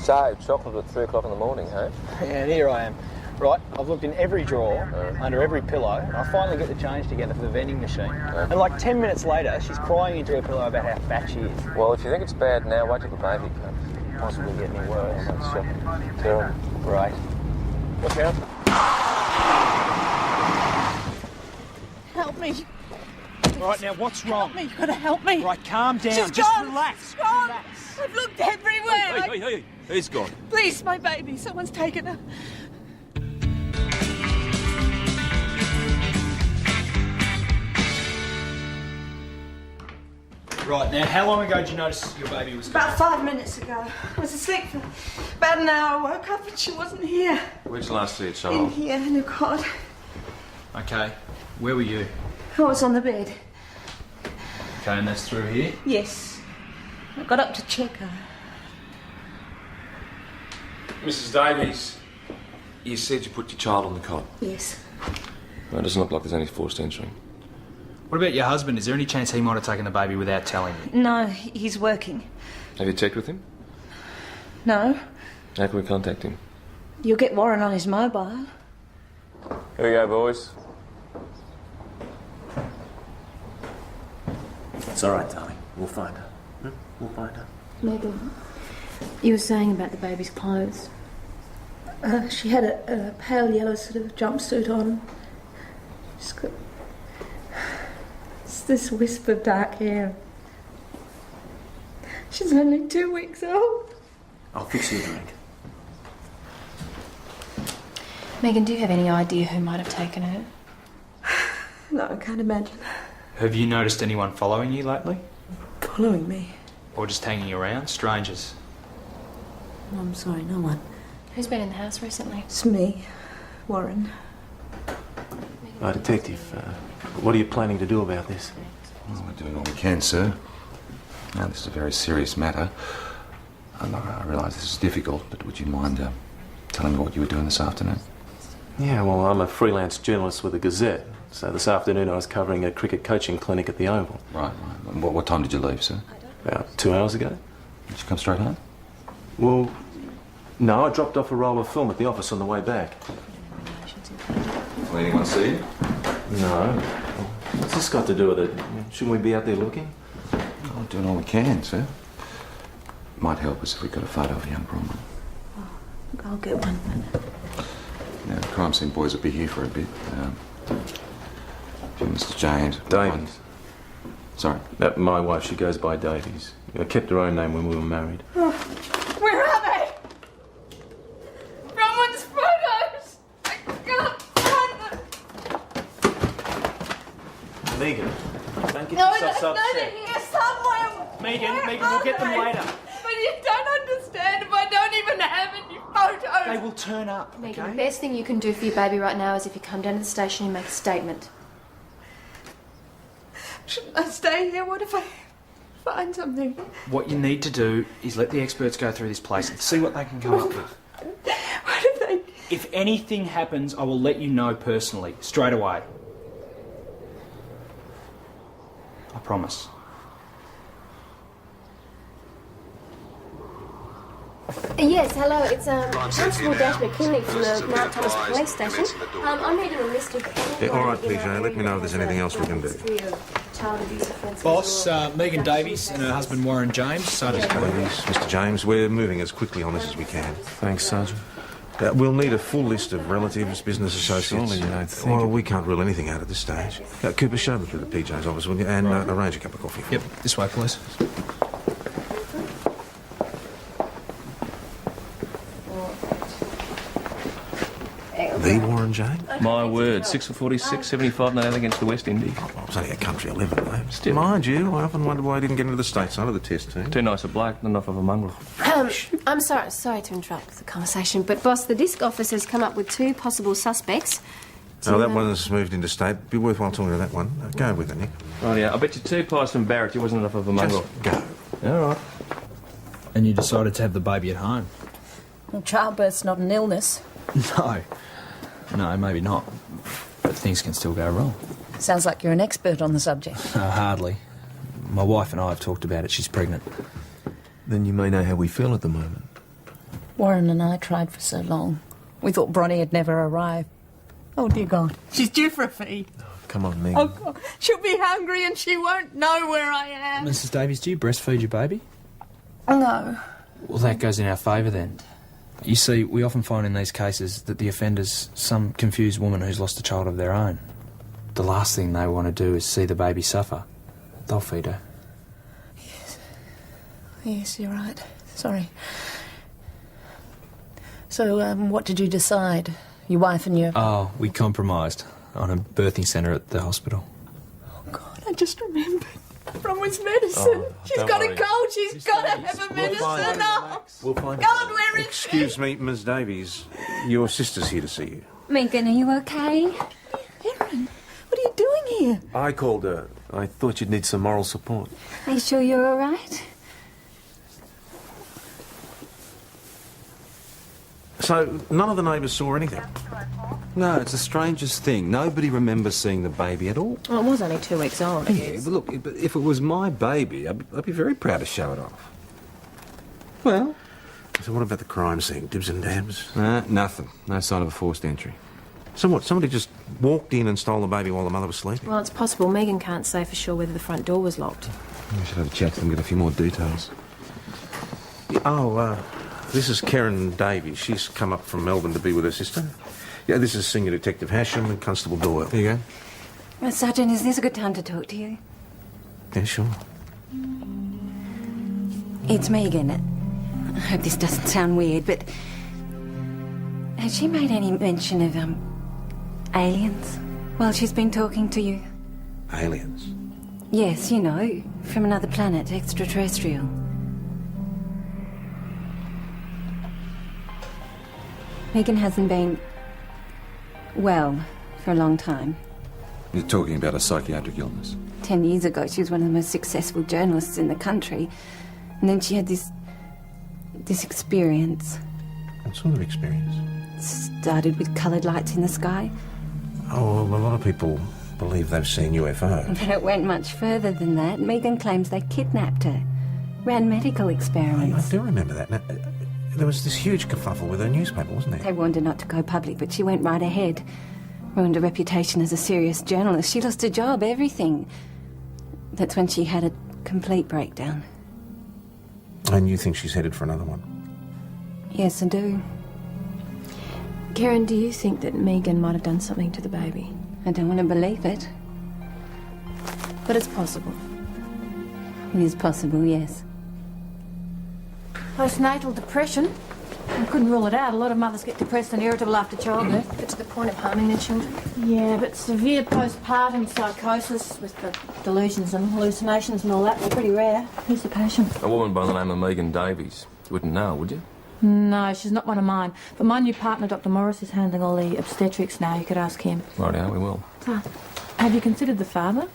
So, chocolate at 3 o'clock in the morning, hey? Yeah, and here I am. Right, I've looked in every drawer, under every pillow, and I finally get the change together for the vending machine. And like 10 minutes later, she's crying into her pillow about how fat she is. Well, if you think it's bad now, wait till the baby comes. Possibly get any worse. That's shocking. Terrible. Great. Watch out. Help me. Right, now what's wrong? Help me, you've got to help me. Right, calm down. She's Just gone. relax. She's gone. Relax. I've looked everywhere. Hey, who's gone? Please, my baby. Someone's taken her. Right, now how long ago did you notice your baby was gone? About 5 minutes ago. I was asleep for about an hour. I woke up and she wasn't here. Where'd you last see a In child? here, in the cot. Okay, where were you? I was on the bed. Okay, and that's through here? Yes. I got up to check her. Mrs. Davies, you said you put your child on the cot. Yes. Well, it doesn't look like there's any forced entering. What about your husband? Is there any chance he might have taken the baby without telling you? No, he's working. Have you checked with him? No. How can we contact him? You'll get Warren on his mobile. Here we go, boys. It's all right, darling. We'll find her. We'll find her. Megan, you were saying about the baby's clothes. She had a pale yellow sort of jumpsuit on. She's got... It's this wisp of dark hair. She's only 2 weeks old. I'll fix you a drink. Megan, do you have any idea who might have taken her? No, I can't imagine. Have you noticed anyone following you lately? Following me. Or just hanging around? Strangers? Oh, I'm sorry, no one. Who's been in the house recently? It's me, Warren. Detective, what are you planning to do about this? Well, we're doing all we can, sir. Now, this is a very serious matter. I realise this is difficult, but would you mind telling me what you were doing this afternoon? Yeah, well, I'm a freelance journalist with the Gazette. So this afternoon I was covering a cricket coaching clinic at the Oval. Right. What time did you leave, sir? About 2 hours ago. Did you come straight home? Well, no, I dropped off a roll of film at the office on the way back. Will anyone see you? No. What's this got to do with it? Shouldn't we be out there looking? Oh, we're doing all we can, sir. Might help us if we got a photo of young Bronwyn. I'll get one. Now, the crime scene boys will be here for a bit. Mr. James. Davies. Sorry? My wife, she goes by Davies. I kept her own name when we were married. Oh, where are they? Bronwyn's photos! I can't find them! Megan, don't get No, yourself so they're upset. here somewhere! Megan, Where Megan, we'll are get them they? later. But you don't understand if I don't even have any photos! They will turn up, Megan, okay? the best thing you can do for your baby right now is if you come down to the station and make a statement. Shouldn't I stay here? What if I find something? What you need to do is let the experts go through this place and see what they can come up with. What if they... If anything happens, I will let you know personally, straight away. I promise. Yes, hello, it's Constable Dash McKinley from the Mount Thomas Police Station. I'm here to list of... All right, PJ, let me know if there's anything else we can do. Boss, Megan Davies and her husband Warren James, Sergeant. Ladies, Mr. James, we're moving as quickly on this as we can. Thanks, Sergeant. We'll need a full list of relatives, business associates. Surely you don't think... Well, we can't rule anything out at this stage. Cooper, show them to the PJ's office, will you? And arrange a cup of coffee for Yep, them. this way, please. The Warren James? My word, 6 for 46, 75 not out against the West Indies. Oh, well, it's only a country 11, though. Still. Mind you, I often wonder why I didn't get into the States under the test team. Too nice a bloke, not enough of a mongrel. I'm sorry to interrupt the conversation, but boss, the disc office has come up with 2 possible suspects. Oh, that one's moved into state. Be worthwhile talking to that one. Go with it, Nick. Oh, yeah, I bet you 2 pies from Barrett, you wasn't enough of a mongrel. Just go. All right. And you decided to have the baby at home? Well, childbirth's not an illness. No, maybe not. But things can still go wrong. Sounds like you're an expert on the subject. Hardly. My wife and I have talked about it. She's pregnant. Then you may know how we feel at the moment. Warren and I tried for so long. We thought Bronnie had never arrived. Oh, dear God. She's due for a feed. Come on, Meg. Oh, God. She'll be hungry and she won't know where I am. Mrs. Davies, do you breastfeed your baby? No. Well, that goes in our favour then. You see, we often find in these cases that the offender's some confused woman who's lost a child of their own. The last thing they want to do is see the baby suffer. They'll feed her. Yes, you're right. Sorry. So, what did you decide? Your wife and your... Oh, we compromised on a birthing centre at the hospital. Oh, God, I just remembered. From his medicine. She's got a cold. She's got to have a medicine. We'll find God, where is she? Excuse me, Ms. Davies. Your sister's here to see you. Megan, are you okay? Erin, what are you doing here? I called her. I thought you'd need some moral support. Are you sure you're all right? So, none of the neighbours saw anything? No, it's the strangest thing. Nobody remembers seeing the baby at all. Well, it was only 2 weeks old, I Yeah, guess. but look, if it was my baby, I'd be very proud to show it off. Well? So what about the crime scene? Dibs and dabs? Nothing. No sign of a forced entry. So what, somebody just walked in and stole the baby while the mother was sleeping? Well, it's possible. Megan can't say for sure whether the front door was locked. We should have a chat to them, get a few more details. This is Karen Davies. She's come up from Melbourne to be with her sister. Yeah, this is Senior Detective Hasham and Constable Doyle. There you go. Well, Sergeant, is this a good time to talk to you? Yeah, sure. It's Megan. I hope this doesn't sound weird, but... has she made any mention of, aliens while she's been talking to you? Aliens? Yes, you know, from another planet, extraterrestrial. Megan hasn't been well for a long time. You're talking about a psychiatric illness. 10 years ago, she was one of the most successful journalists in the country. And then she had this experience. What sort of experience? Started with coloured lights in the sky. Oh, well, a lot of people believe they've seen UFOs. But it went much further than that. Megan claims they kidnapped her. Ran medical experiments. I do remember that. Now, there was this huge kerfuffle with her newspaper, wasn't there? They warned her not to go public, but she went right ahead. Ruined her reputation as a serious journalist. She lost her job, everything. That's when she had a complete breakdown. And you think she's headed for another one? Yes, I do. Karen, do you think that Megan might have done something to the baby? I don't want to believe it. But it's possible. It is possible, yes. Postnatal depression. I couldn't rule it out. A lot of mothers get depressed and irritable after childbirth. But to the point of harming their children? Yeah, but severe postpartum psychosis with the delusions and hallucinations and all that, they're pretty rare. Who's the patient? A woman by the name of Megan Davies. You wouldn't know, would you? No, she's not one of mine. But my new partner, Dr. Morris, is handling all the obstetrics now. You could ask him. Rightio, we will. Have you considered the father?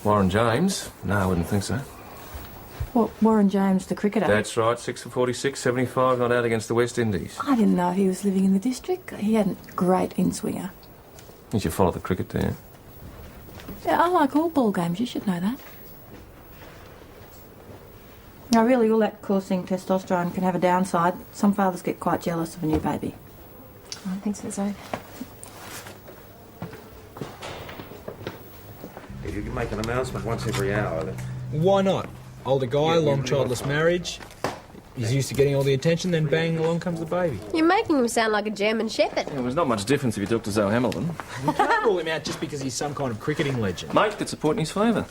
Warren James? No, I wouldn't think so. What, Warren James, the cricketer? That's right, 6 for 46, 75, not out against the West Indies. I didn't know he was living in the district. He had a great in-swinger. You should follow the cricket, do you? Yeah, I like all ball games. You should know that. Now, really, all that coursing testosterone can have a downside. Some fathers get quite jealous of a new baby. I think so, Zoe. If you can make an announcement once every hour, then... Why not? Older guy, long childless marriage. He's used to getting all the attention, then bang, along comes the baby. You're making him sound like a German shepherd. Yeah, there's not much difference if you talk to Zoe Hamilton. You can't rule him out just because he's some kind of cricketing legend. Mate, that's a point in his favour.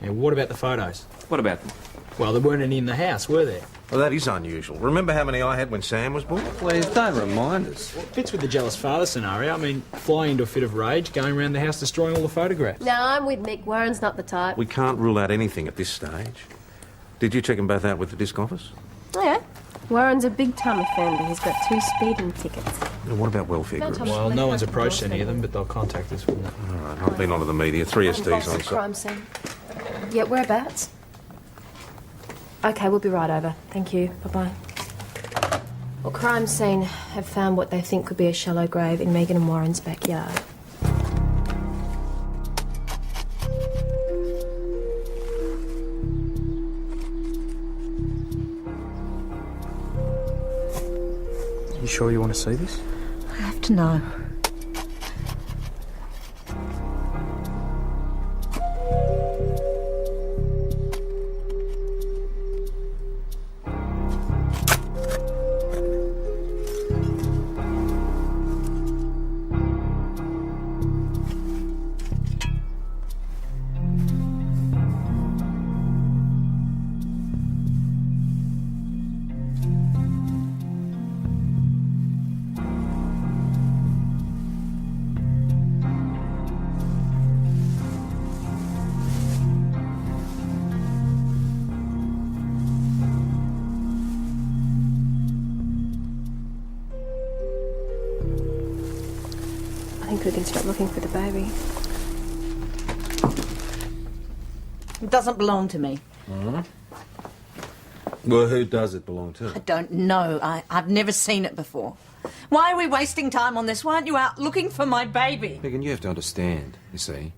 Yeah, what about the photos? What about them? Well, there weren't any in the house, were there? Well, that is unusual. Remember how many I had when Sam was born? Please, don't remind us. Well, it fits with the jealous father scenario. I mean, flying into a fit of rage, going around the house destroying all the photographs. No, I'm with Mick. Warren's not the type. We can't rule out anything at this stage. Did you check them both out with the disc office? Oh, yeah. Warren's a big-time offender. He's got 2 speeding tickets. And what about welfare groups? Well, no one's approached any of them, but they'll contact us, wouldn't they? All right, I've been onto the media. 3 SDs on The site. crime scene. Yeah, whereabouts? Okay, we'll be right over. Thank you. Bye-bye. Well, crime scene have found what they think could be a shallow grave in Megan and Warren's backyard. sure you want to see this? I have to know. I think we can stop looking for the baby. It doesn't belong to me. Well, who does it belong to? I don't know. I've never seen it before. Why are we wasting time on this? Why aren't you out looking for my baby? Megan, you have to understand, you see.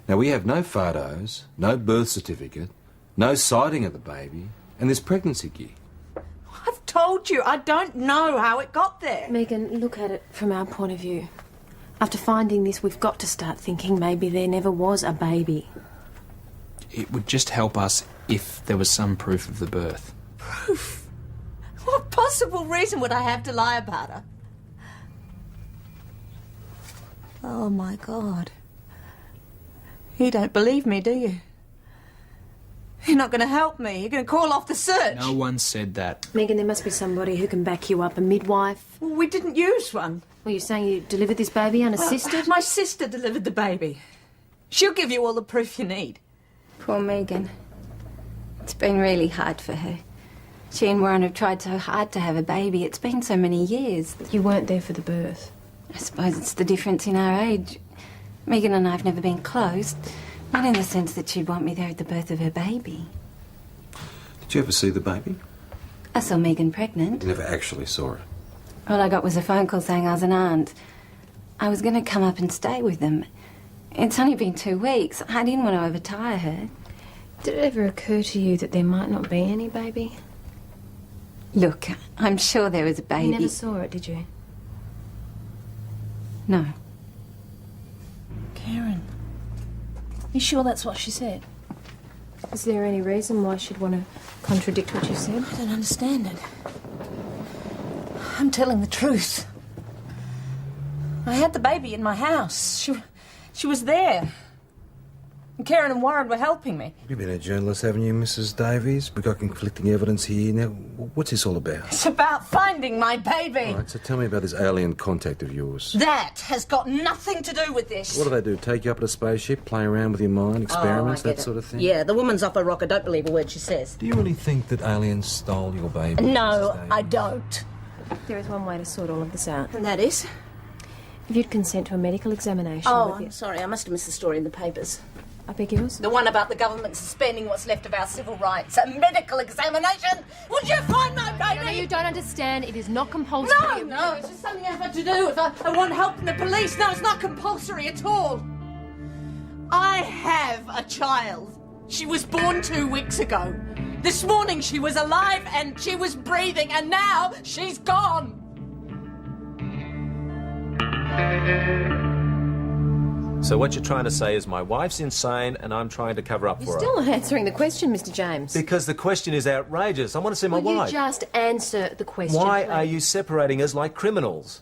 Now, we have no photos, no birth certificate, no sighting of the baby, and this pregnancy gear. I've told you, I don't know how it got there. Megan, look at it from our point of view. After finding this, we've got to start thinking maybe there never was a baby. It would just help us if there was some proof of the birth. Proof? What possible reason would I have to lie about her? Oh, my God. You don't believe me, do you? You're not going to help me. You're going to call off the search. No one said that. Megan, there must be somebody who can back you up. A midwife. Well, we didn't use one. Well, you're saying you delivered this baby unassisted? My sister delivered the baby. She'll give you all the proof you need. Poor Megan. It's been really hard for her. She and Warren have tried so hard to have a baby. It's been so many years. You weren't there for the birth. I suppose it's the difference in our age. Megan and I have never been close. Not in the sense that she'd want me there at the birth of her baby. Did you ever see the baby? I saw Megan pregnant. You never actually saw her. All I got was a phone call saying I was an aunt. I was going to come up and stay with them. It's only been 2 weeks. I didn't want to overtire her. Did it ever occur to you that there might not be any baby? Look, I'm sure there was a baby. You never saw it, did you? No. Karen, you sure that's what she said? Is there any reason why she'd want to contradict what you said? I don't understand it. I'm telling the truth. I had the baby in my house. She was there. And Karen and Warren were helping me. You've been a journalist, haven't you, Mrs. Davies? We've got conflicting evidence here. Now, what's this all about? It's about finding my baby. All right, so tell me about this alien contact of yours. That has got nothing to do with this. What do they do? Take you up in a spaceship, play around with your mind, experiments, that sort of thing? Yeah, the woman's off her rocker. Don't believe a word she says. Do you really think that aliens stole your baby? No, Mrs. Davies? I don't. There is one way to sort all of this out. And that is? If you'd consent to a medical examination Oh, with you... I'm sorry. I must have missed the story in the papers. I beg yours? The one about the government suspending what's left of our civil rights. A medical examination? Would you find my baby? No, you don't understand. It is not compulsory. No, it's just something I've had to do. If I want help from the police. No, it's not compulsory at all. I have a child. She was born 2 weeks ago. This morning she was alive and she was breathing, and now she's gone. So what you're trying to say is my wife's insane and I'm trying to cover up for You're still her. not answering the question, Mr. James. Because the question is outrageous. I want to see my Will wife. you just answer the question, Why please? are you separating us like criminals?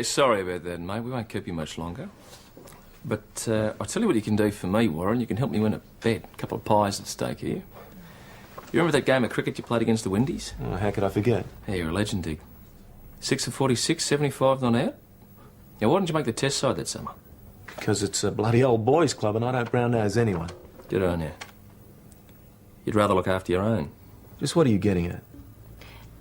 Sorry about that, mate. We won't keep you much longer. But I'll tell you what you can do for me, Warren. You can help me win a bet. A couple of pies at stake here. You remember that game of cricket you played against the Windies? Oh, how could I forget? Yeah, you're a legend, Dig. 6 for 46, 75 not out. Now, why didn't you make the test side that summer? Because it's a bloody old boys' club and I don't brown nose anyone. Good on you. You'd rather look after your own. Just what are you getting at?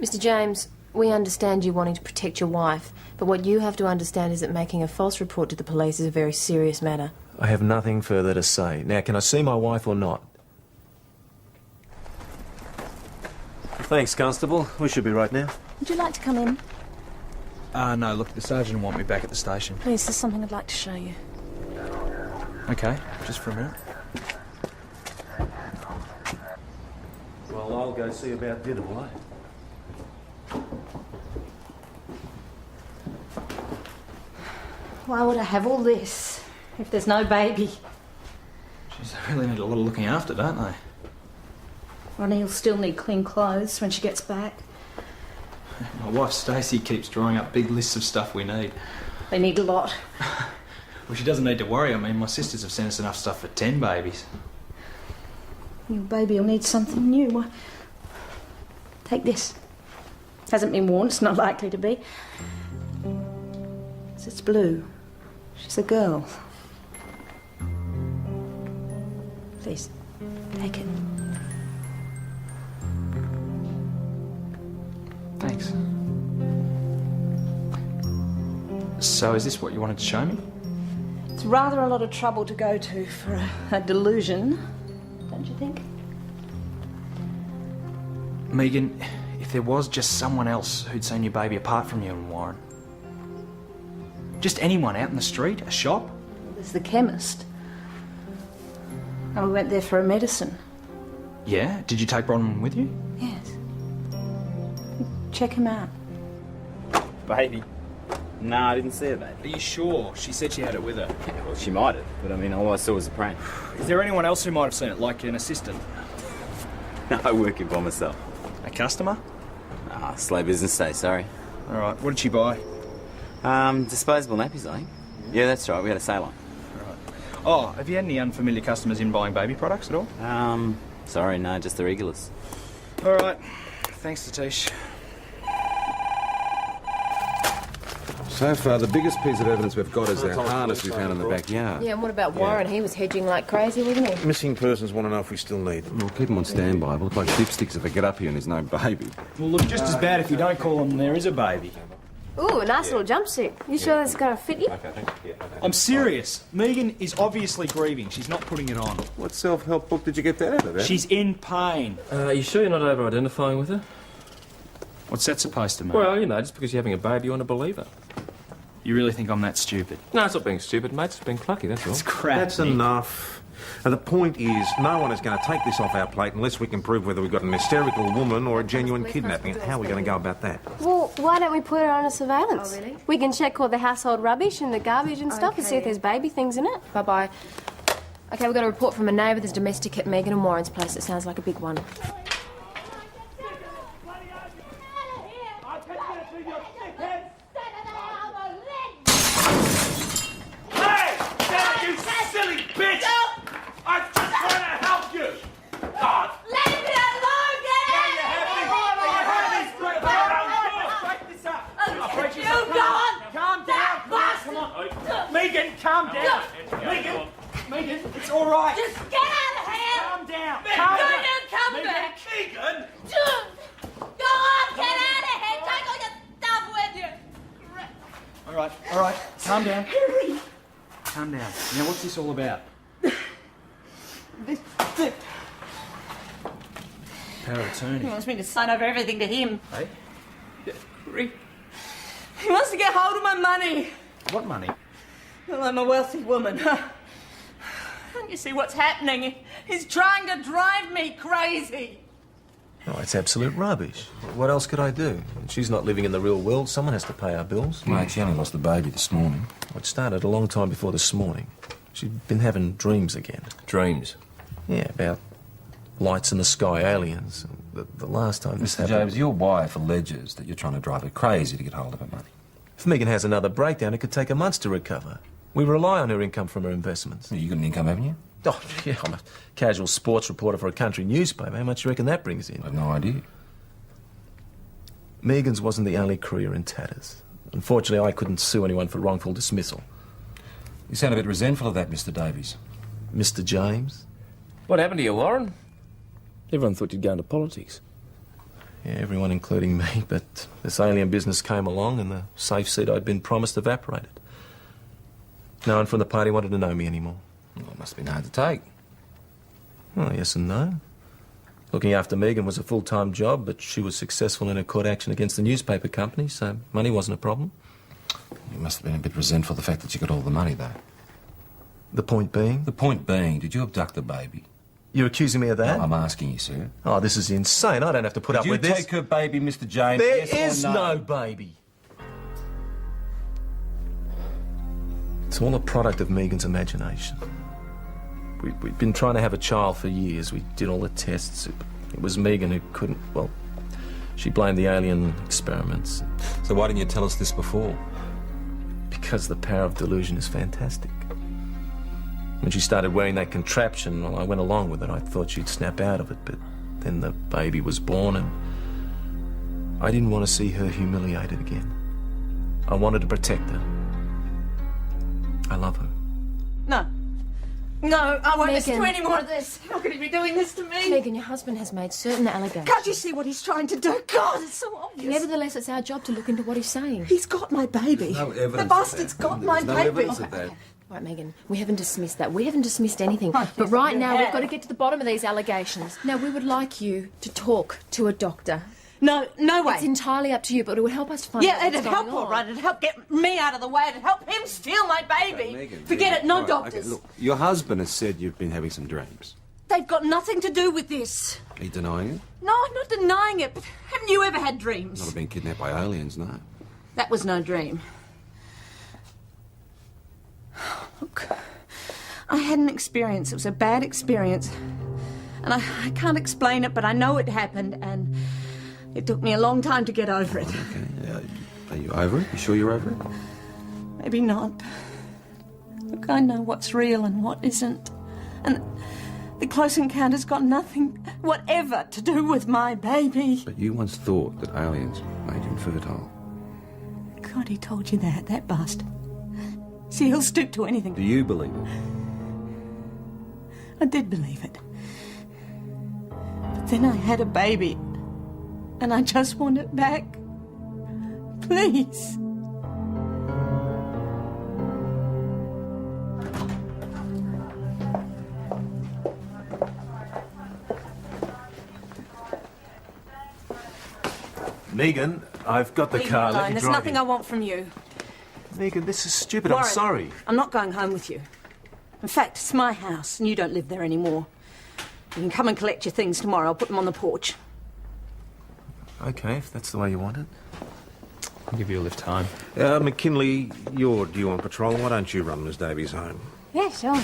Mr. James, we understand you wanting to protect your wife, but what you have to understand is that making a false report to the police is a very serious matter. I have nothing further to say. Now, can I see my wife or not? Thanks, Constable. We should be right now. Would you like to come in? No, look, the sergeant will want me back at the station. Please, there's something I'd like to show you. Okay, just for a minute. Well, I'll go see about dinner, will I? Why would I have all this if there's no baby? Jeez, they really need a lot of looking after, don't they? Ronnie will still need clean clothes when she gets back. My wife Stacey keeps drawing up big lists of stuff we need. They need a lot. Well, she doesn't need to worry. I mean, my sisters have sent us enough stuff for 10 babies. Your baby will need something new. Why? Take this. Hasn't been worn, it's not likely to be. It's blue. She's a girl. Please, take it. Thanks. So is this what you wanted to show me? It's rather a lot of trouble to go to for a delusion, don't you think? Megan, if there was just someone else who'd seen your baby apart from you and Warren. Just anyone out in the street, a shop? There's the chemist. And we went there for a medicine. Yeah? Did you take Bronwyn with you? Yes. Check him out. Baby? No, I didn't see her, baby. Are you sure? She said she had it with her. Yeah, well, she might have, but I mean, all I saw was a prank. Is there anyone else who might have seen it, like an assistant? No, I work here by myself. A customer? Ah, slow business day, sorry. All right, what did she buy? Disposable nappies, I think. Yeah, that's right, we had a sale on. Right. Oh, have you had any unfamiliar customers in buying baby products at all? Sorry, no, just the regulars. All right, thanks, Satish. So far, the biggest piece of evidence we've got is that harness we found in the backyard. Yeah, and what about Warren? He was hedging like crazy, wasn't he? Missing persons want to know if we still need them. We'll keep them on standby. We'll look like dipsticks if they get up here and there's no baby. Well, look, just as bad if you don't call them there is a baby. Ooh, a nice little jumpsuit. You sure that's going to fit you? I'm serious. Megan is obviously grieving. She's not putting it on. What self-help book did you get that out of? She's in pain. Are you sure you're not over-identifying with her? What's that supposed to mean? Well, you know, just because you're having a baby, you want to believe her. You really think I'm that stupid? No, it's not being stupid, mate. It's being plucky, that's all. It's crap. That's Nick. enough. And the point is, no one is going to take this off our plate unless we can prove whether we've got an hysterical woman or a genuine kidnapping. How are we going to go about that? Well, why don't we put her on a surveillance? Oh, really? We can check all the household rubbish and the garbage and stuff and see if there's baby things in it. Bye-bye. Okay, we've got a report from a neighbour. There's domestic at Megan and Warren's place. It sounds like a big one. Megan, calm down. Megan, it's all right. Just get out of here! Calm down. Megan, Calm don't down. you come Megan. back! Megan! Go on, get out of here! Take all your stuff with you! All right. Calm down. Calm down. Now, what's this all about? Power of attorney. He wants me to sign over everything to him. Hey? He wants to get hold of my money. What money? Well, I'm a wealthy woman. Don't you see what's happening? He's trying to drive me crazy. Oh, it's absolute rubbish. What else could I do? She's not living in the real world. Someone has to pay our bills. Mate, she only lost the baby this morning. It started a long time before this morning. She'd been having dreams again. Dreams? Yeah, about lights in the sky, aliens. The last time this Mr. happened... James, your wife alleges that you're trying to drive her crazy to get hold of her money. If Megan has another breakdown, it could take her months to recover. We rely on her income from her investments. You got an income, haven't you? Oh, yeah, I'm a casual sports reporter for a country newspaper. How much do you reckon that brings in? I have no idea. Megan's wasn't the only career in tatters. Unfortunately, I couldn't sue anyone for wrongful dismissal. You sound a bit resentful of that, Mr. Davies. Mr. James? What happened to you, Warren? Everyone thought you'd go into politics. Yeah, everyone including me, but this alien business came along and the safe seat I'd been promised evaporated. No one from the party wanted to know me anymore. Well, it must have been hard to take. Well, yes and no. Looking after Megan was a full-time job, but she was successful in her court action against the newspaper company, so money wasn't a problem. You must have been a bit resentful of the fact that you got all the money, though. The point being? The point being, did you abduct the baby? You're accusing me of that? No, I'm asking you, sir. Oh, this is insane. I don't have to put up with this. Did you take her baby, Mr. James? There yes is or no baby. It's all a product of Megan's imagination. We've been trying to have a child for years. We did all the tests. It was Megan who couldn't, well, she blamed the alien experiments. So why didn't you tell us this before? Because the power of delusion is fantastic. When she started wearing that contraption, well, I went along with it. I thought she'd snap out of it, but then the baby was born and I didn't want to see her humiliated again. I wanted to protect her. I love her. No. No, I won't listen to Megan. any more of this. How could he be doing this to me? Megan, your husband has made certain allegations. Can't you see what he's trying to do? God, it's so obvious. Nevertheless, it's our job to look into what he's saying. He's got my baby. No evidence The of bastard's that. got my There's no baby. evidence of that. Right, Megan, we haven't dismissed that. We haven't dismissed anything. Oh, but yes, right you now, have. we've got to get to the bottom of these allegations. Now, we would like you to talk to a doctor. No, no way. It's entirely up to you, but it would help us find out Yeah, what's it'd help, going all on. right. It'd help get me out of the way. It'd help him steal my baby. Megan, Forget it. No all right, doctors. Okay, look, your husband has said you've been having some dreams. They've got nothing to do with this. Are you denying it? No, I'm not denying it, but haven't you ever had dreams? Not have been kidnapped by aliens, no. That was no dream. Look, I had an experience. It was a bad experience. And I can't explain it, but I know it happened, and it took me a long time to get over it. Okay, are you over it? You sure you're over it? Maybe not. Look, I know what's real and what isn't. And the close encounter's got nothing whatever to do with my baby. But you once thought that aliens made him fertile. God, he told you that bastard. See, he'll stoop to anything. Do you believe it? I did believe it. But then I had a baby. And I just want it back. Please. Megan, I've got the Leave me car. alone. Let me There's drive nothing you. I want from you. Megan, this is stupid. I'm Warren, sorry. I'm not going home with you. In fact, it's my house, and you don't live there anymore. You can come and collect your things tomorrow. I'll put them on the porch. Okay, if that's the way you want it. I'll give you a lift home. McKinley, you're due on patrol. Why don't you run Miss Davies home? Yeah, sure.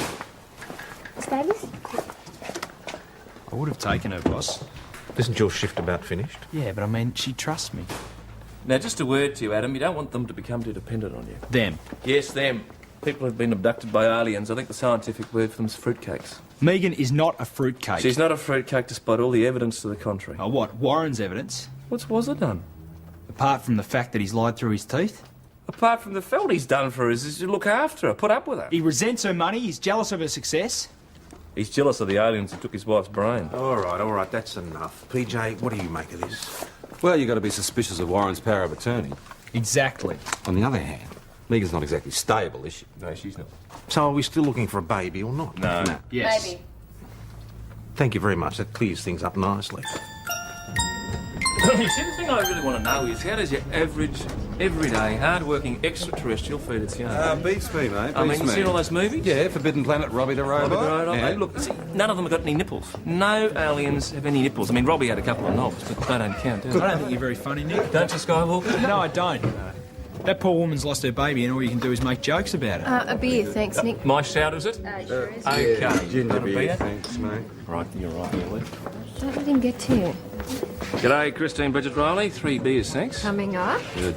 Miss Davies? I would have taken her, boss. Isn't your shift about finished? Yeah, but I mean, she trusts me. Now, just a word to you, Adam. You don't want them to become too dependent on you. Them. Yes, them. People have been abducted by aliens. I think the scientific word for them is fruitcakes. Megan is not a fruitcake. She's not a fruitcake despite all the evidence to the contrary. Oh, what? Warren's evidence? What was it done? Apart from the fact that he's lied through his teeth? Apart from the felt he's done for us is to look after her, put up with her. He resents her money, he's jealous of her success. He's jealous of the aliens who took his wife's brain. All right, that's enough. PJ, what do you make of this? Well, you've got to be suspicious of Warren's power of attorney. Exactly. On the other hand, Megan's not exactly stable, is she? No, she's not. So are we still looking for a baby or not? No. Yes. Maybe. Thank you very much. That clears things up nicely. You see, the thing I really want to know is how does your average, everyday, hard-working extraterrestrial feed its young? Beats me, mate. I mean, you seen all those movies? Yeah, Forbidden Planet, Robbie the Robot. Right, Yeah. Look, see, none of them have got any nipples. No aliens have any nipples. I mean, Robbie had a couple of knobs, but they don't count, do I they? don't think you're very funny, Nick. Don't you, Skywalker? No, I don't. That poor woman's lost her baby and all you can do is make jokes about it. A beer, thanks, Nick. My shout, is it? Sure is. Okay. Ginger Have a beer, beer? thanks, mate. Right, you're right, Lee. Don't let him get to you. G'day, Christine Bridget Riley. 3 beers, thanks. Coming up. Good.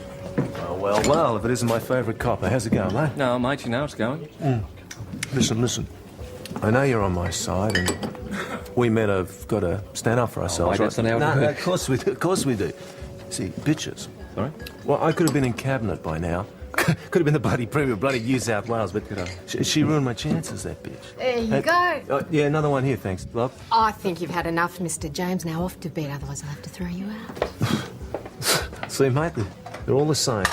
Oh, well, if it isn't my favourite copper, how's it going, mate? No, mate, you know it's going. Listen. I know you're on my side, and we men have got to stand up for ourselves. mate, that's not how it No, works. of course we do. See, bitches. Sorry? Well, I could have been in cabinet by now. Could have been the bloody Premier of bloody New South Wales, but she ruined my chances, that bitch. There you go. Yeah, another one here, thanks, love. I think you've had enough, Mr. James. Now off to bed, otherwise I'll have to throw you out. See, mate, they're all the same.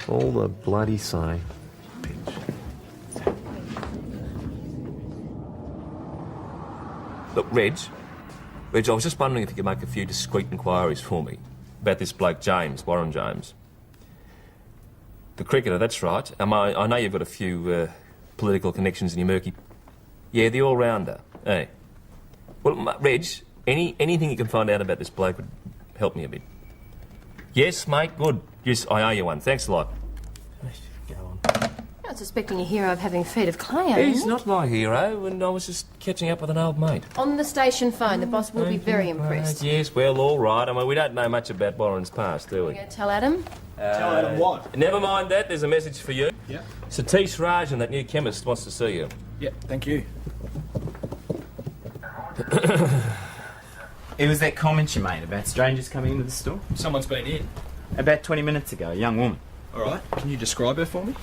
All the bloody same. Bitch. Look, Reg, I was just wondering if you could make a few discreet inquiries for me about this bloke James, Warren James. The cricketer, that's right. I know you've got a few political connections in your murky... Yeah, the all-rounder. Hey. Well, Reg, anything you can find out about this bloke would help me a bit. Yes, mate, good. Yes, I owe you one. Thanks a lot. Go on. It's not suspecting your hero of having feet of clay, are He's you? not my hero, and I was just catching up with an old mate. On the station phone, the boss will be very impressed. Yes, well, all right. I mean, we don't know much about Warren's past, do You we? going to tell Adam? Tell Adam what? Never mind that. There's a message for you. Yeah. Satish Rajan, that new chemist, wants to see you. Yeah, thank you. It was that comment you made about strangers coming into the store? Someone's been in. About 20 minutes ago, a young woman. All right. Can you describe her for me?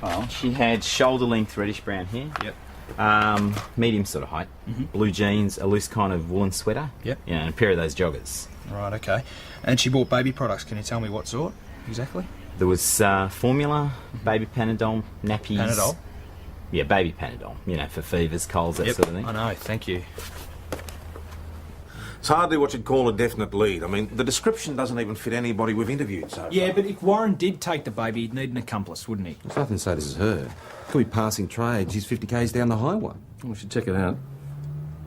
Oh, she had shoulder-length reddish-brown hair. Yep. Medium sort of height. Blue jeans, a loose kind of woolen sweater. Yep. Yeah, and a pair of those joggers. Right, okay. And she bought baby products. Can you tell me what sort, exactly? There was formula, baby Panadol, nappies. Panadol? Yeah, baby Panadol. You know, for fevers, colds, that sort of thing. I know, thank you. It's hardly what you'd call a definite lead. I mean, the description doesn't even fit anybody we've interviewed so far. Yeah, but if Warren did take the baby, he'd need an accomplice, wouldn't he? There's nothing to say this is her. Could be passing trade. She's 50 k's down the highway. We should check it out.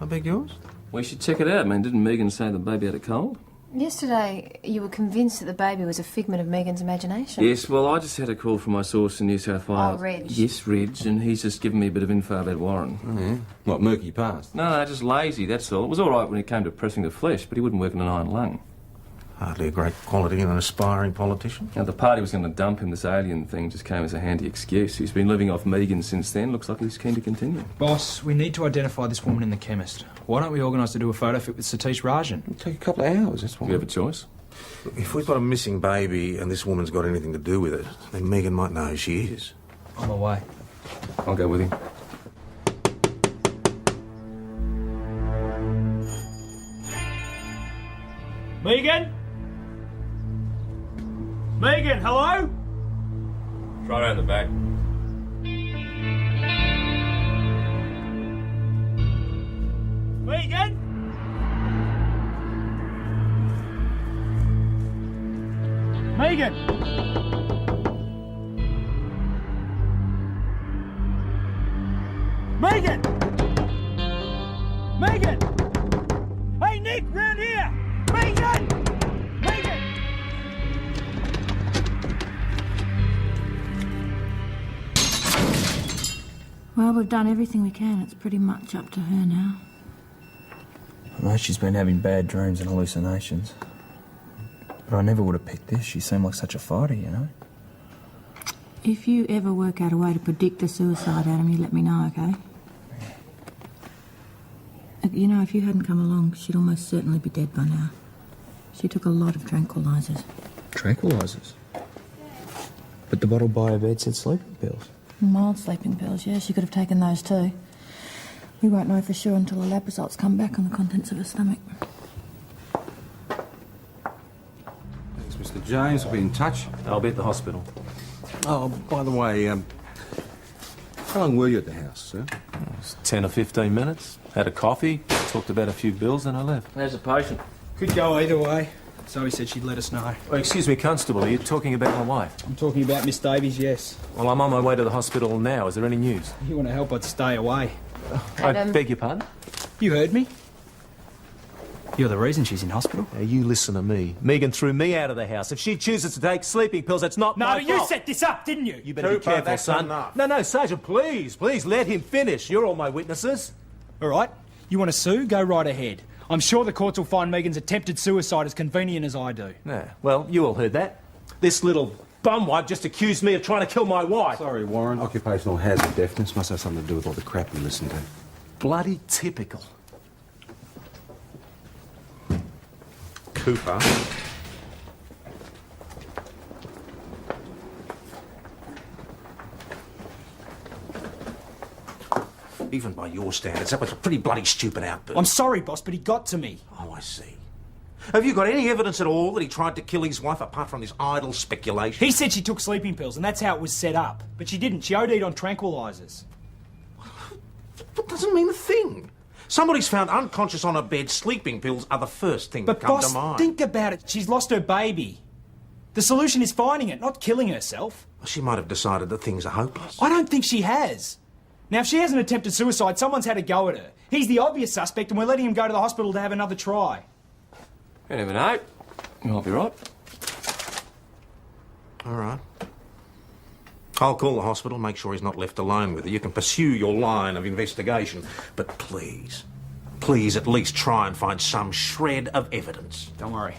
I beg yours? We should check it out. I mean, didn't Megan say the baby had a cold? Yesterday, you were convinced that the baby was a figment of Megan's imagination. Yes, well, I just had a call from my source in New South Wales. Oh, Reg. Yes, Reg, and he's just given me a bit of info about Warren. Oh, yeah? What, murky past? No, just lazy, that's all. It was all right when it came to pressing the flesh, but he wouldn't work in an iron lung. Hardly a great quality in an aspiring politician. Now, the party was going to dump him. This alien thing just came as a handy excuse. He's been living off Megan since then. Looks like he's keen to continue. Boss, we need to identify this woman in the chemist. Why don't we organise to do a photo fit with Satish Rajan? It'll take a couple of hours, that's why. You have a choice. Look, if we've got a missing baby and this woman's got anything to do with it, then Megan might know who she is. On my way. I'll go with him. Megan? Megan, hello? Right around the back. Megan? Megan? Megan! Megan! Hey, Nick, round here! Megan! Megan! Well, we've done everything we can. It's pretty much up to her now. I know she's been having bad dreams and hallucinations. But I never would have picked this. She seemed like such a fighter, you know? If you ever work out a way to predict the suicide, Adam, you let me know, okay? You know, if you hadn't come along, she'd almost certainly be dead by now. She took a lot of tranquilizers. Tranquilizers? But the bottle by her bed said sleeping pills. Mild sleeping pills, yeah, she could have taken those too. We won't know for sure until the lab results come back on the contents of her stomach. Thanks, Mr. James. We'll be in touch. I'll be at the hospital. Oh, by the way, how long were you at the house, sir? It was 10 or 15 minutes. Had a coffee, talked about a few bills, and I left. How's the patient? Could go either way. Zoe said she'd let us know. Oh, excuse me, Constable, are you talking about my wife? I'm talking about Miss Davies, yes. Well, I'm on my way to the hospital now. Is there any news? You want to help, I'd stay away. I beg your pardon? You heard me. You're the reason she's in hospital. Now, you listen to me. Megan threw me out of the house. If she chooses to take sleeping pills, it's not my fault. No, you set this up, didn't you? You better be careful, that's son. enough. No, Sergeant, please, let him finish. You're all my witnesses. All right. You want to sue? Go right ahead. I'm sure the courts will find Megan's attempted suicide as convenient as I do. Yeah, well, you all heard that. This little bumwipe just accused me of trying to kill my wife. Sorry, Warren. Occupational hazard deafness must have something to do with all the crap we listen to. Bloody typical. Cooper. Even by your standards, that was a pretty bloody stupid outburst. I'm sorry, boss, but he got to me. Oh, I see. Have you got any evidence at all that he tried to kill his wife apart from this idle speculation? He said she took sleeping pills, and that's how it was set up. But she didn't. She OD'd on tranquilizers. That doesn't mean a thing. Somebody's found unconscious on a bed. Sleeping pills are the first thing But that come boss, to mind. think about it. She's lost her baby. The solution is finding it, not killing herself. She might have decided that things are hopeless. I don't think she has. Now, if she hasn't attempted suicide, someone's had a go at her. He's the obvious suspect, and we're letting him go to the hospital to have another try. You never know. You might be right. All right. I'll call the hospital, make sure he's not left alone with her. You can pursue your line of investigation, but please, please at least try and find some shred of evidence. Don't worry.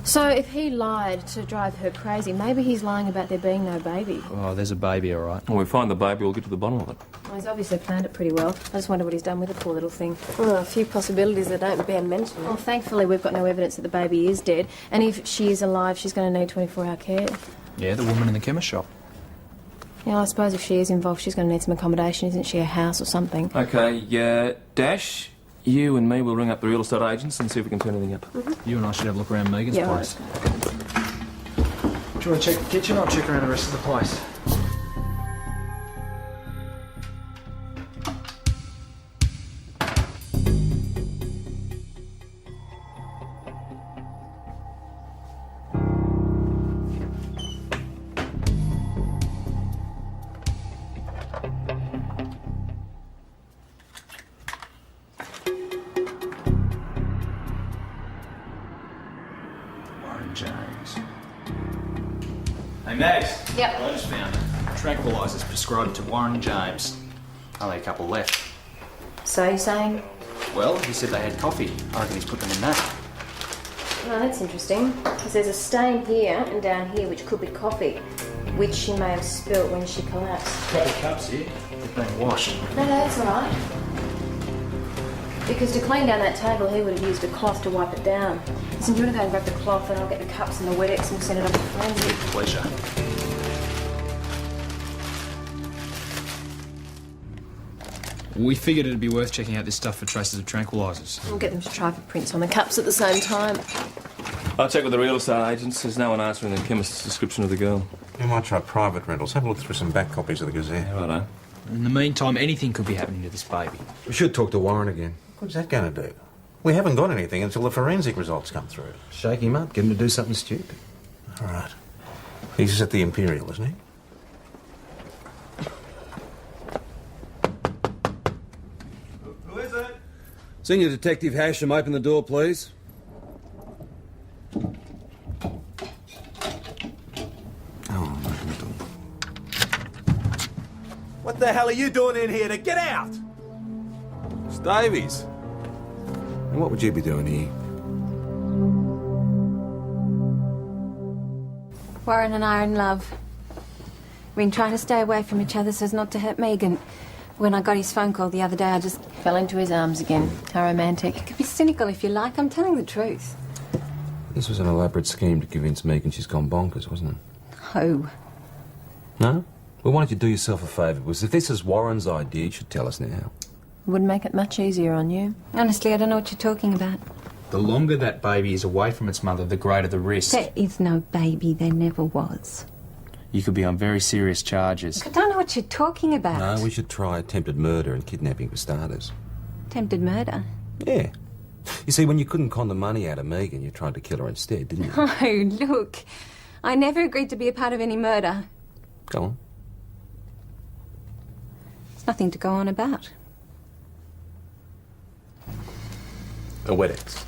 So if he lied to drive her crazy, maybe he's lying about there being no baby. Oh, there's a baby, all right. When we find the baby, we'll get to the bottom of it. Well, he's obviously planned it pretty well. I just wonder what he's done with the poor little thing. Oh, a few possibilities that don't bear mentioning. Well, thankfully we've got no evidence that the baby is dead, and if she is alive, she's going to need 24-hour care. Yeah, the woman in the chemist shop. Yeah, I suppose if she is involved, she's going to need some accommodation, isn't she? A house or something. Okay, Dash, you and me will ring up the real estate agents and see if we can turn anything up. You and I should have a look around Megan's Yeah, place. Do you want to check the kitchen? I'll check around the rest of the place. James. Hey, Max. Yep. I just found tranquilizers prescribed to Warren James. Only a couple left. So you're saying? Well, he said they had coffee. I reckon he's put them in that. Oh, that's interesting. Because there's a stain here and down here which could be coffee, which she may have spilt when she collapsed. Couple of cups here. They've been washed. No, that's all right. Because to clean down that table, he would have used a cloth to wipe it down. So do you want to go and grab the cloth and I'll get the cups and the Wet-X and we'll send it up to forensic? Pleasure. We figured it'd be worth checking out this stuff for traces of tranquilizers. We'll get them to try for prints on the cups at the same time. I'll check with the real estate agents. There's no one answering the chemist's description of the girl. You might try private rentals. Have a look through some back copies of the Gazette. Yeah, righto. In the meantime, anything could be happening to this baby. We should talk to Warren again. What's that going to do? We haven't got anything until the forensic results come through. Shake him up, get him to do something stupid. All right. He's at the Imperial, isn't he? Who is it? Senior Detective Hasham, open the door, please. Oh, open the door. What the hell are you doing in here? To get out! It's Davies. And what would you be doing here? Warren and I are in love. We've been trying to stay away from each other so as not to hurt Megan. When I got his phone call the other day, I just fell into his arms again. How romantic. You could be cynical if you like. I'm telling the truth. This was an elaborate scheme to convince Megan she's gone bonkers, wasn't it? Oh. No? Well, why don't you do yourself a favour? Because if this is Warren's idea, you should tell us now. Would make it much easier on you. Honestly, I don't know what you're talking about. The longer that baby is away from its mother, the greater the risk. There is no baby. There never was. You could be on very serious charges. I don't know what you're talking about. No, we should try attempted murder and kidnapping for starters. Attempted murder? Yeah. You see, when you couldn't con the money out of Megan, you tried to kill her instead, didn't you? Oh, look. I never agreed to be a part of any murder. Go on. There's nothing to go on about. A Wet-X.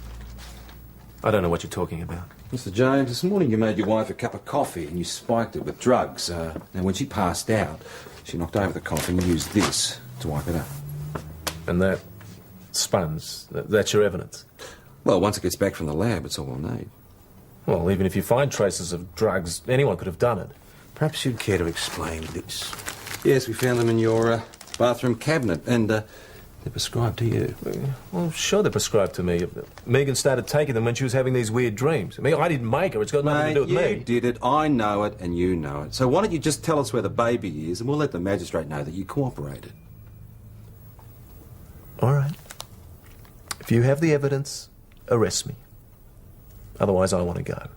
I don't know what you're talking about. Mr. James, this morning you made your wife a cup of coffee and you spiked it with drugs. Now, when she passed out, she knocked over the coffee and used this to wipe it up. And that sponge, that's your evidence? Well, once it gets back from the lab, it's all we'll need. Well, even if you find traces of drugs, anyone could have done it. Perhaps you'd care to explain this. Yes, we found them in your bathroom cabinet, and they're prescribed to you. Well, sure they're prescribed to me. Megan started taking them when she was having these weird dreams. I mean, I didn't make her. It's got nothing to do with me. You did it. I know it, and you know it. So why don't you just tell us where the baby is, and we'll let the magistrate know that you cooperated. All right. If you have the evidence, arrest me. Otherwise, I want to go.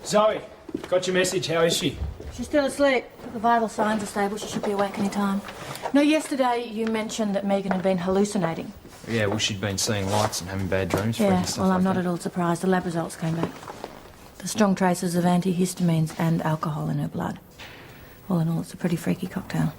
Zoe, got your message. How is she? She's still asleep. The vital signs are stable. She should be awake any time. No, yesterday you mentioned that Megan had been hallucinating. Yeah, well, she'd been seeing lights and having bad dreams. Yeah, stuff well, I'm like not that. at all surprised. The lab results came back. There's strong traces of antihistamines and alcohol in her blood. All in all, it's a pretty freaky cocktail.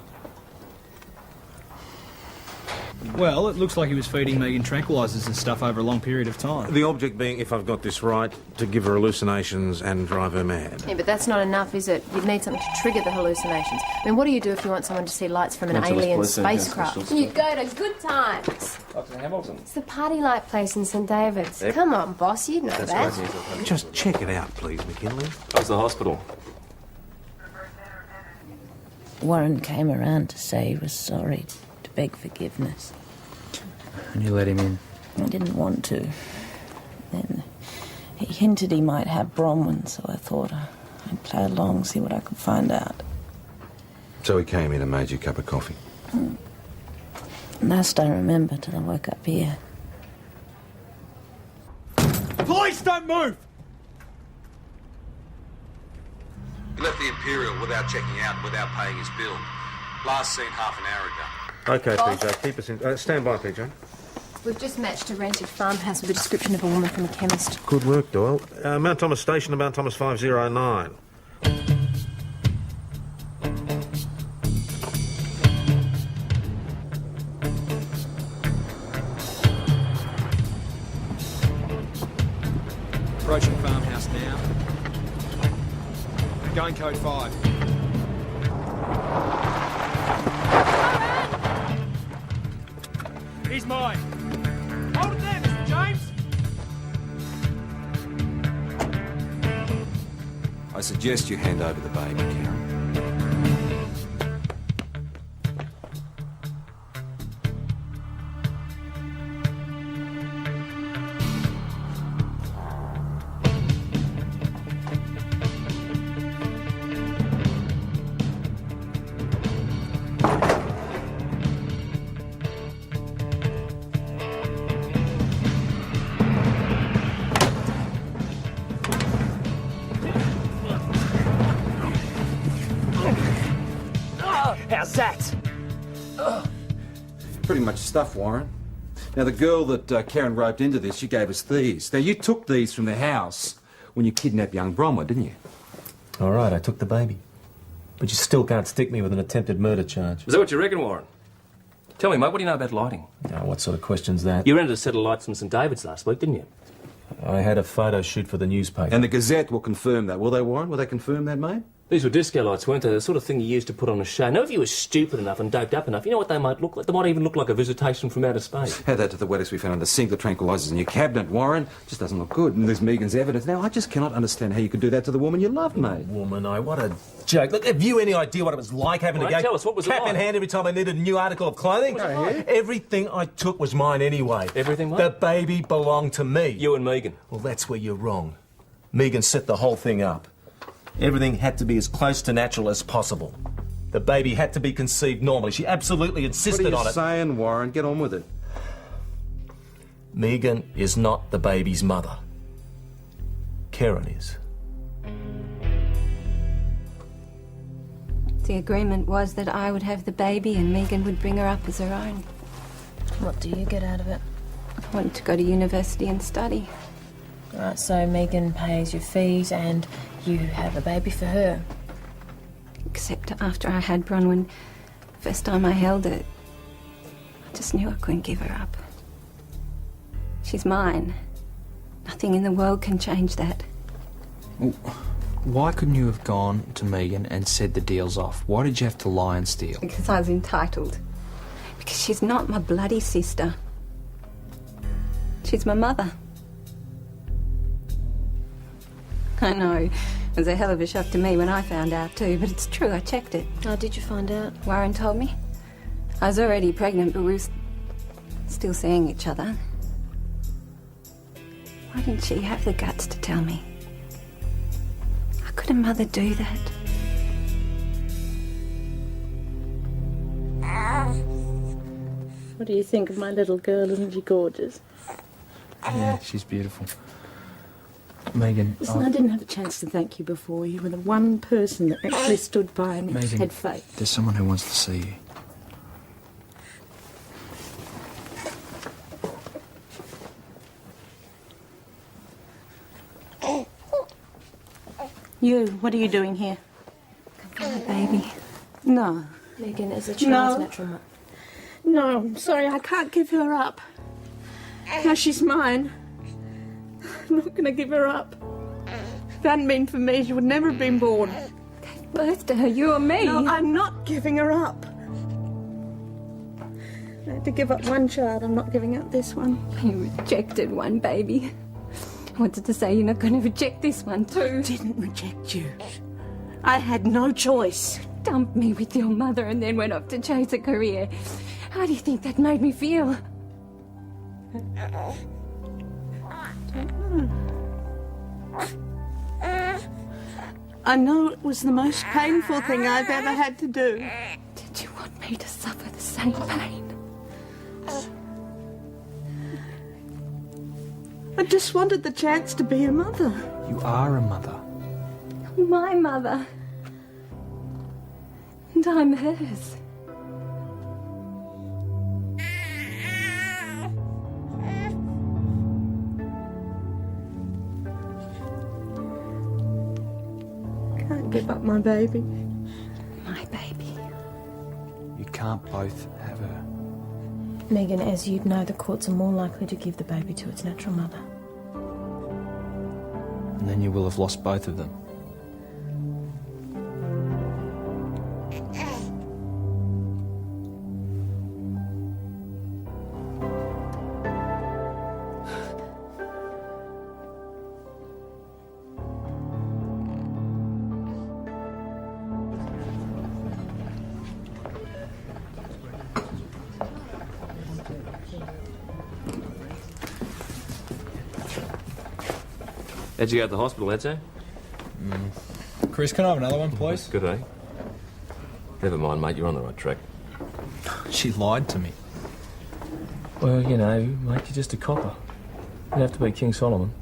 Well, it looks like he was feeding Megan tranquilizers and stuff over a long period of time. The object being, if I've got this right, to give her hallucinations and drive her mad. Yeah, but that's not enough, is it? You'd need something to trigger the hallucinations. I mean, what do you do if you want someone to see lights from an alien spacecraft? You go to Good Times. Dr. Hamilton. It's the party light place in St David's. Yep. Come on, boss, you'd know that. Just check it out, please, McKinley. How's the hospital? Warren came around to say he was sorry, to beg forgiveness. And you let him in? I didn't want to. Then he hinted he might have Bronwyn, so I thought I'd play along, see what I could find out. So he came in and made you a cup of coffee? Last I remember till I woke up here. Police, don't move! He left the Imperial without checking out and without paying his bill. Last seen half an hour ago. OK, Boss? PJ, keep us in... stand by, PJ. We've just matched a rented farmhouse with a description of a woman from a chemist. Good work, Doyle. Mount Thomas Station, Mount Thomas 509. Approaching farmhouse now. Going code 5. He's mine. Hold it there, Mr. James. I suggest you hand over the baby, Karen. How's that? Pretty much stuff, Warren. Now, the girl that Karen roped into this, she gave us these. Now, you took these from the house when you kidnapped young Bronwyn, didn't you? All right, I took the baby. But you still can't stick me with an attempted murder charge. Is that what you reckon, Warren? Tell me, mate, what do you know about lighting? Now, what sort of question's that? You rented a set of lights from St David's last week, didn't you? I had a photo shoot for the newspaper. And the Gazette will confirm that. Will they, Warren? Will they confirm that, mate? These were disco lights, weren't they? The sort of thing you used to put on a show. Now, if you were stupid enough and doped up enough, you know what they might look like? They might even look like a visitation from outer space. Add that to the wettest we found in the sink, the tranquilizers in your cabinet, Warren. Just doesn't look good. And there's Megan's evidence. Now, I just cannot understand how you could do that to the woman you loved, mate. Woman, what a joke. Look, have you any idea what it was like having to go tell us, what was it cap in like? hand every time I needed a new article of clothing? What was it like? Everything I took was mine anyway. Everything what? The baby belonged to me. You and Megan. Well, that's where you're wrong. Megan set the whole thing up. Everything had to be as close to natural as possible. The baby had to be conceived normally. She absolutely insisted on it. What are you saying, Warren? Get on with it. Megan is not the baby's mother. Karen is. The agreement was that I would have the baby and Megan would bring her up as her own. What do you get out of it? I wanted to go to university and study. Right, so Megan pays your fees and you have a baby for her. Except after I had Bronwyn, first time I held her, I just knew I couldn't give her up. She's mine. Nothing in the world can change that. Well, why couldn't you have gone to Megan and said the deal's off? Why did you have to lie and steal? Because I was entitled. Because she's not my bloody sister. She's my mother. I know. It was a hell of a shock to me when I found out too, but it's true, I checked it. How did you find out? Warren told me. I was already pregnant, but we were still seeing each other. Why didn't she have the guts to tell me? How could a mother do that? What do you think of my little girl? Isn't she gorgeous? Yeah, she's beautiful. Megan, Listen, I didn't have a chance to thank you before. You were the one person that actually stood by me, Megan, had faith. there's someone who wants to see you. You, what are you doing here? Come for my baby. No. Megan, as a child's natural mother. No, I'm sorry, I can't give her up. Now she's mine. I'm not going to give her up. If it hadn't been for me, she would never have been born. Gave birth to her, you or me. No, I'm not giving her up. I had to give up one child, I'm not giving up this one. You rejected one, baby. I wanted to say you're not going to reject this one too. I didn't reject you. I had no choice. You dumped me with your mother and then went off to chase a career. How do you think that made me feel? I know it was the most painful thing I've ever had to do. Did you want me to suffer the same pain? I just wanted the chance to be a mother. You are a mother. My mother. And I'm hers. Can't give up my baby. My baby. You can't both have her. Megan, as you'd know, the courts are more likely to give the baby to its natural mother. And then you will have lost both of them. How'd you go to the hospital, Edzo? Chris, can I have another one, please? Good, eh? Never mind, mate, you're on the right track. She lied to me. Well, you know, mate, you're just a copper. You don't have to be King Solomon.